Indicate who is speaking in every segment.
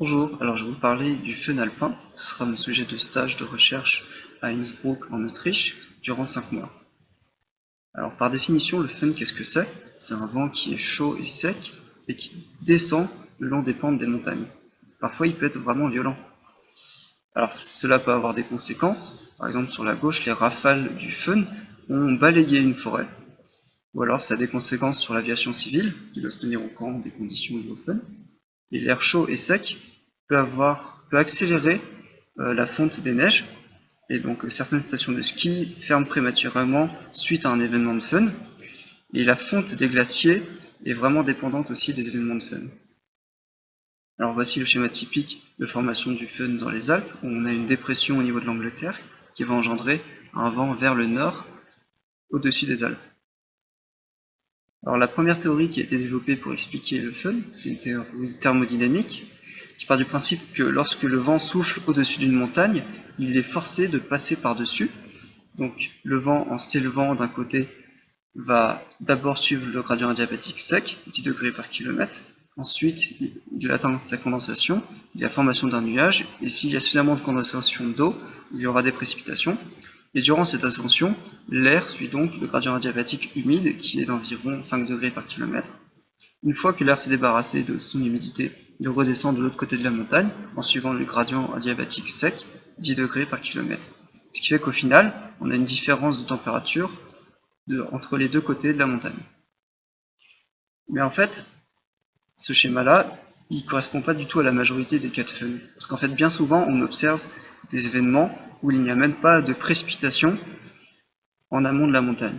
Speaker 1: Bonjour, alors je vais vous parler du fun alpin. Ce sera mon sujet de stage de recherche à Innsbruck en Autriche durant 5 mois. Alors par définition, le fun, qu'est-ce que c'est? C'est un vent qui est chaud et sec et qui descend le long des pentes des montagnes. Parfois il peut être vraiment violent. Alors cela peut avoir des conséquences. Par exemple sur la gauche, les rafales du fun ont balayé une forêt. Ou alors ça a des conséquences sur l'aviation civile, qui doit se tenir au courant des conditions liées au fun. Et l'air chaud et sec peut accélérer la fonte des neiges. Et donc certaines stations de ski ferment prématurément suite à un événement de fun. Et la fonte des glaciers est vraiment dépendante aussi des événements de fun. Alors voici le schéma typique de formation du fun dans les Alpes, où on a une dépression au niveau de l'Angleterre qui va engendrer un vent vers le nord au-dessus des Alpes. Alors la première théorie qui a été développée pour expliquer le fun, c'est une théorie thermodynamique qui part du principe que lorsque le vent souffle au-dessus d'une montagne, il est forcé de passer par-dessus. Donc le vent, en s'élevant d'un côté, va d'abord suivre le gradient adiabatique sec, 10 degrés par kilomètre. Ensuite, il atteint sa condensation, il y a formation d'un nuage, et s'il y a suffisamment de condensation d'eau, il y aura des précipitations. Et durant cette ascension, l'air suit donc le gradient adiabatique humide, qui est d'environ 5 degrés par kilomètre. Une fois que l'air s'est débarrassé de son humidité, il redescend de l'autre côté de la montagne, en suivant le gradient adiabatique sec, 10 degrés par kilomètre. Ce qui fait qu'au final, on a une différence de température entre les deux côtés de la montagne. Mais en fait, ce schéma-là, il ne correspond pas du tout à la majorité des cas de fun. Parce qu'en fait, bien souvent, on observe des événements où il n'y a même pas de précipitation en amont de la montagne.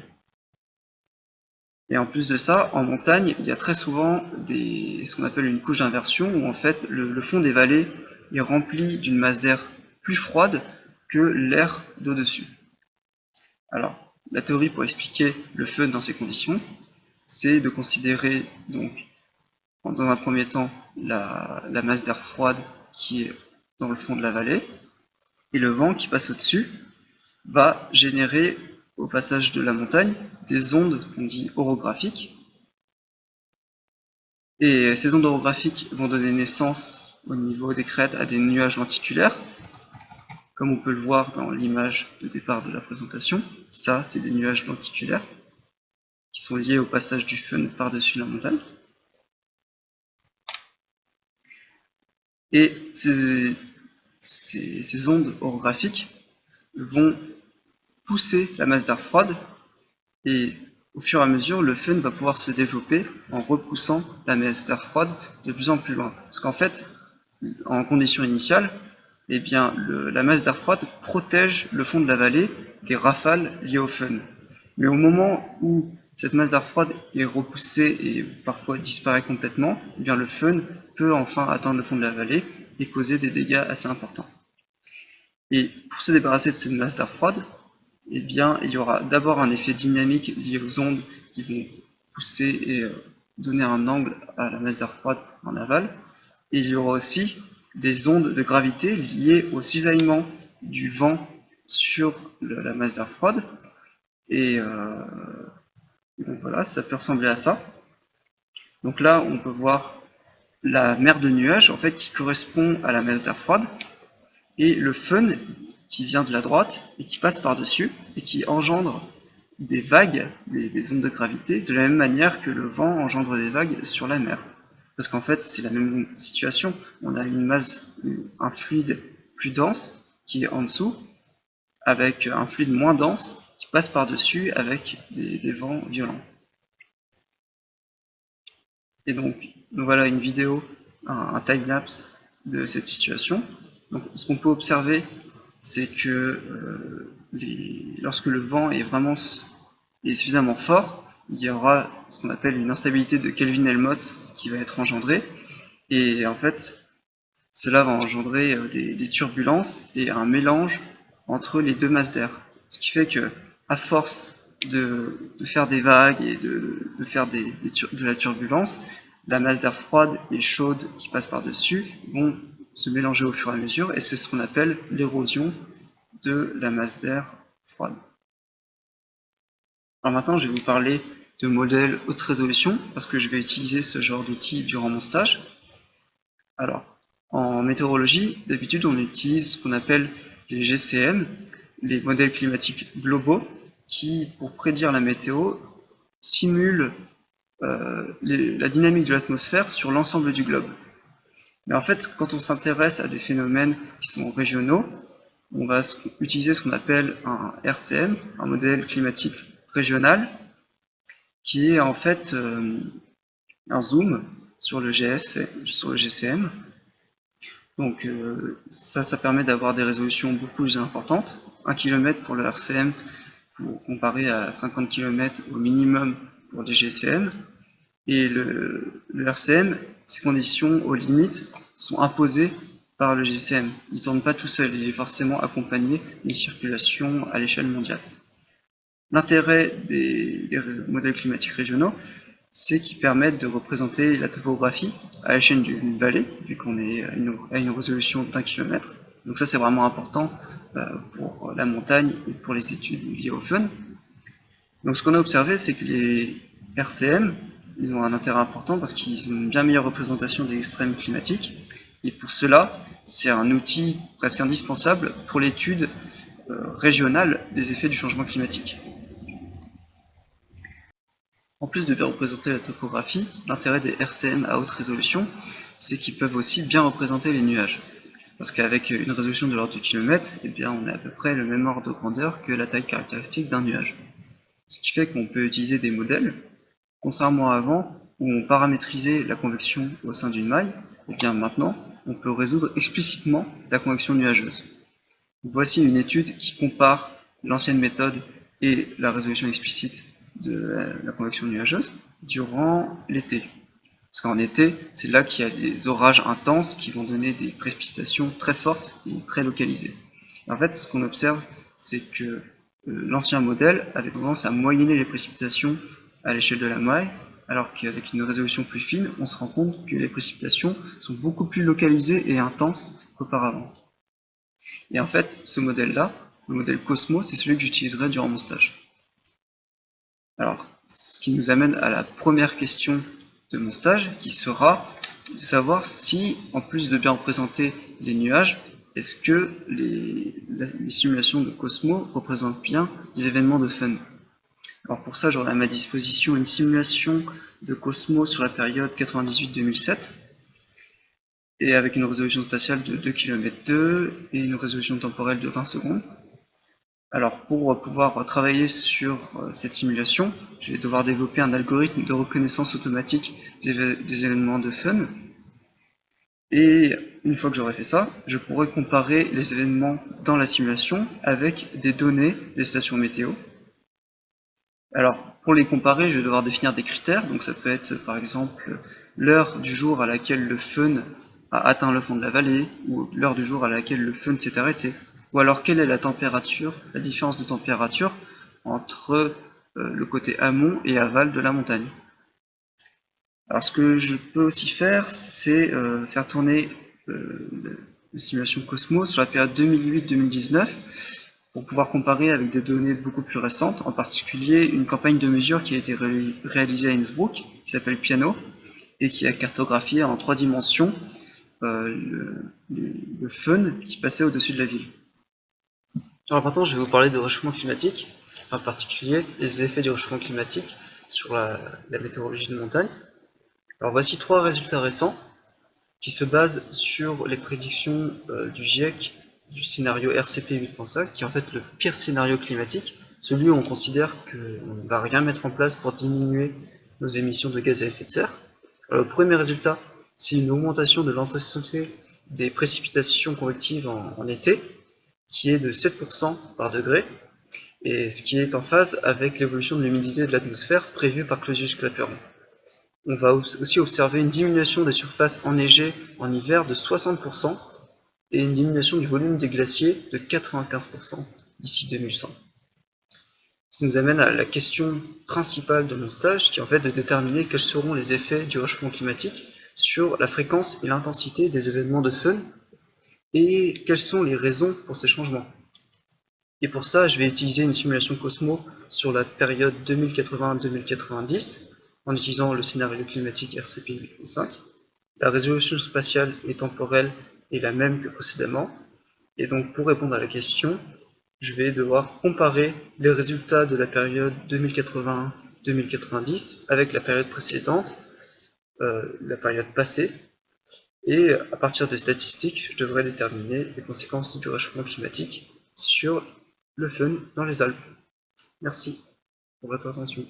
Speaker 1: Et en plus de ça, en montagne, il y a très souvent ce qu'on appelle une couche d'inversion, où en fait le fond des vallées est rempli d'une masse d'air plus froide que l'air d'au-dessus. Alors, la théorie pour expliquer le fun dans ces conditions, c'est de considérer donc dans un premier temps la masse d'air froide qui est dans le fond de la vallée, et le vent qui passe au-dessus va générer au passage de la montagne des ondes qu'on dit orographiques. Et ces ondes orographiques vont donner naissance au niveau des crêtes à des nuages lenticulaires, comme on peut le voir dans l'image de départ de la présentation. Ça, c'est des nuages lenticulaires qui sont liés au passage du fun par-dessus la montagne. Et ces ondes orographiques vont pousser la masse d'air froide et au fur et à mesure, le fun va pouvoir se développer en repoussant la masse d'air froide de plus en plus loin. Parce qu'en fait, en condition initiale, eh bien, la masse d'air froide protège le fond de la vallée des rafales liées au fun. Mais au moment où cette masse d'air froide est repoussée et parfois disparaît complètement, eh bien, le fun peut enfin atteindre le fond de la vallée et causer des dégâts assez importants. Et pour se débarrasser de cette masse d'air froide, eh bien, il y aura d'abord un effet dynamique lié aux ondes qui vont pousser et donner un angle à la masse d'air froide en aval. Et il y aura aussi des ondes de gravité liées au cisaillement du vent sur la masse d'air froide. Et donc voilà, ça peut ressembler à ça. Donc là, on peut voir la mer de nuages en fait qui correspond à la masse d'air froide et le fun qui vient de la droite et qui passe par-dessus et qui engendre des vagues, des ondes de gravité, de la même manière que le vent engendre des vagues sur la mer. Parce qu'en fait, c'est la même situation. On a une masse, un fluide plus dense qui est en dessous, avec un fluide moins dense qui passe par-dessus avec des vents violents. Et donc voilà une vidéo, un time-lapse de cette situation. Donc, ce qu'on peut observer, c'est que lorsque le vent est suffisamment fort, il y aura ce qu'on appelle une instabilité de Kelvin-Helmholtz qui va être engendrée. Et en fait, cela va engendrer des turbulences et un mélange entre les deux masses d'air. Ce qui fait que, à force de faire des vagues et de faire de la turbulence, la masse d'air froide et chaude qui passe par-dessus vont se mélanger au fur et à mesure, et c'est ce qu'on appelle l'érosion de la masse d'air froide. Alors maintenant, je vais vous parler de modèles haute résolution, parce que je vais utiliser ce genre d'outil durant mon stage. Alors, En météorologie, d'habitude, on utilise ce qu'on appelle les GCM, les modèles climatiques globaux, qui, pour prédire la météo, simulent la dynamique de l'atmosphère sur l'ensemble du globe. Mais en fait, quand on s'intéresse à des phénomènes qui sont régionaux, on va utiliser ce qu'on appelle un RCM, un modèle climatique régional, qui est en fait un zoom sur le GCM. Donc ça permet d'avoir des résolutions beaucoup plus importantes. 1 km pour le RCM, pour comparer à 50 km au minimum pour les GCM. Et le RCM, ses conditions aux limites sont imposées par le GCM. Il ne tourne pas tout seul, il est forcément accompagné d'une circulation à l'échelle mondiale. L'intérêt des modèles climatiques régionaux, c'est qu'ils permettent de représenter la topographie à l'échelle d'une vallée, vu qu'on est à une résolution d'1 km. Donc ça, c'est vraiment important pour la montagne et pour les études liées au fun. Donc ce qu'on a observé, c'est que les RCM, ils ont un intérêt important parce qu'ils ont une bien meilleure représentation des extrêmes climatiques. Et pour cela, c'est un outil presque indispensable pour l'étude régionale des effets du changement climatique. En plus de bien représenter la topographie, l'intérêt des RCM à haute résolution, c'est qu'ils peuvent aussi bien représenter les nuages. Parce qu'avec une résolution de l'ordre du kilomètre, eh bien, on a à peu près le même ordre de grandeur que la taille caractéristique d'un nuage. Ce qui fait qu'on peut utiliser des modèles, contrairement à avant, où on paramétrisait la convection au sein d'une maille, et bien maintenant, on peut résoudre explicitement la convection nuageuse. Voici une étude qui compare l'ancienne méthode et la résolution explicite de la convection nuageuse durant l'été. Parce qu'en été, c'est là qu'il y a des orages intenses qui vont donner des précipitations très fortes et très localisées. En fait, ce qu'on observe, c'est que l'ancien modèle avait tendance à moyenner les précipitations à l'échelle de la maille, alors qu'avec une résolution plus fine, on se rend compte que les précipitations sont beaucoup plus localisées et intenses qu'auparavant. Et en fait, ce modèle-là, le modèle Cosmo, c'est celui que j'utiliserai durant mon stage. Alors, ce qui nous amène à la première question de mon stage, qui sera de savoir si, en plus de bien représenter les nuages, est-ce que les simulations de Cosmo représentent bien des événements de fun. Alors pour ça, j'aurai à ma disposition une simulation de Cosmo sur la période 98-2007, et avec une résolution spatiale de 2 km 2 et une résolution temporelle de 20 secondes. Alors pour pouvoir travailler sur cette simulation, je vais devoir développer un algorithme de reconnaissance automatique des événements de fun. Et une fois que j'aurai fait ça, je pourrai comparer les événements dans la simulation avec des données des stations météo. Alors pour les comparer, je vais devoir définir des critères, donc ça peut être par exemple l'heure du jour à laquelle le fun a atteint le fond de la vallée, ou l'heure du jour à laquelle le fun s'est arrêté, ou alors quelle est la température, la différence de température entre le côté amont et aval de la montagne. Alors ce que je peux aussi faire, c'est faire tourner la simulation Cosmos sur la période 2008-2019 pour pouvoir comparer avec des données beaucoup plus récentes, en particulier une campagne de mesure qui a été réalisée à Innsbruck, qui s'appelle Piano, et qui a cartographié en 3 dimensions le fun qui passait au-dessus de la ville. Alors maintenant, je vais vous parler de réchauffement climatique, en particulier les effets du réchauffement climatique sur la météorologie de montagne. Alors voici 3 résultats récents qui se basent sur les prédictions du GIEC du scénario RCP 8.5, qui est en fait le pire scénario climatique, celui où on considère qu'on ne va rien mettre en place pour diminuer nos émissions de gaz à effet de serre. Alors, le premier résultat, c'est une augmentation de l'intensité des précipitations convectives en été, qui est de 7% par degré, et ce qui est en phase avec l'évolution de l'humidité de l'atmosphère prévue par Clausius-Clapeyron. On va aussi observer une diminution des surfaces enneigées en hiver de 60% et une diminution du volume des glaciers de 95% d'ici 2100. Ce qui nous amène à la question principale de mon stage, qui est en fait de déterminer quels seront les effets du réchauffement climatique sur la fréquence et l'intensité des événements de fun et quelles sont les raisons pour ces changements. Et pour ça, je vais utiliser une simulation Cosmo sur la période 2080-2090 en utilisant le scénario climatique RCP 8.5. La résolution spatiale et temporelle est la même que précédemment. Et donc pour répondre à la question, je vais devoir comparer les résultats de la période 2081-2090 avec la période précédente, la période passée, et à partir de statistiques, je devrais déterminer les conséquences du réchauffement climatique sur le fun dans les Alpes. Merci pour votre attention.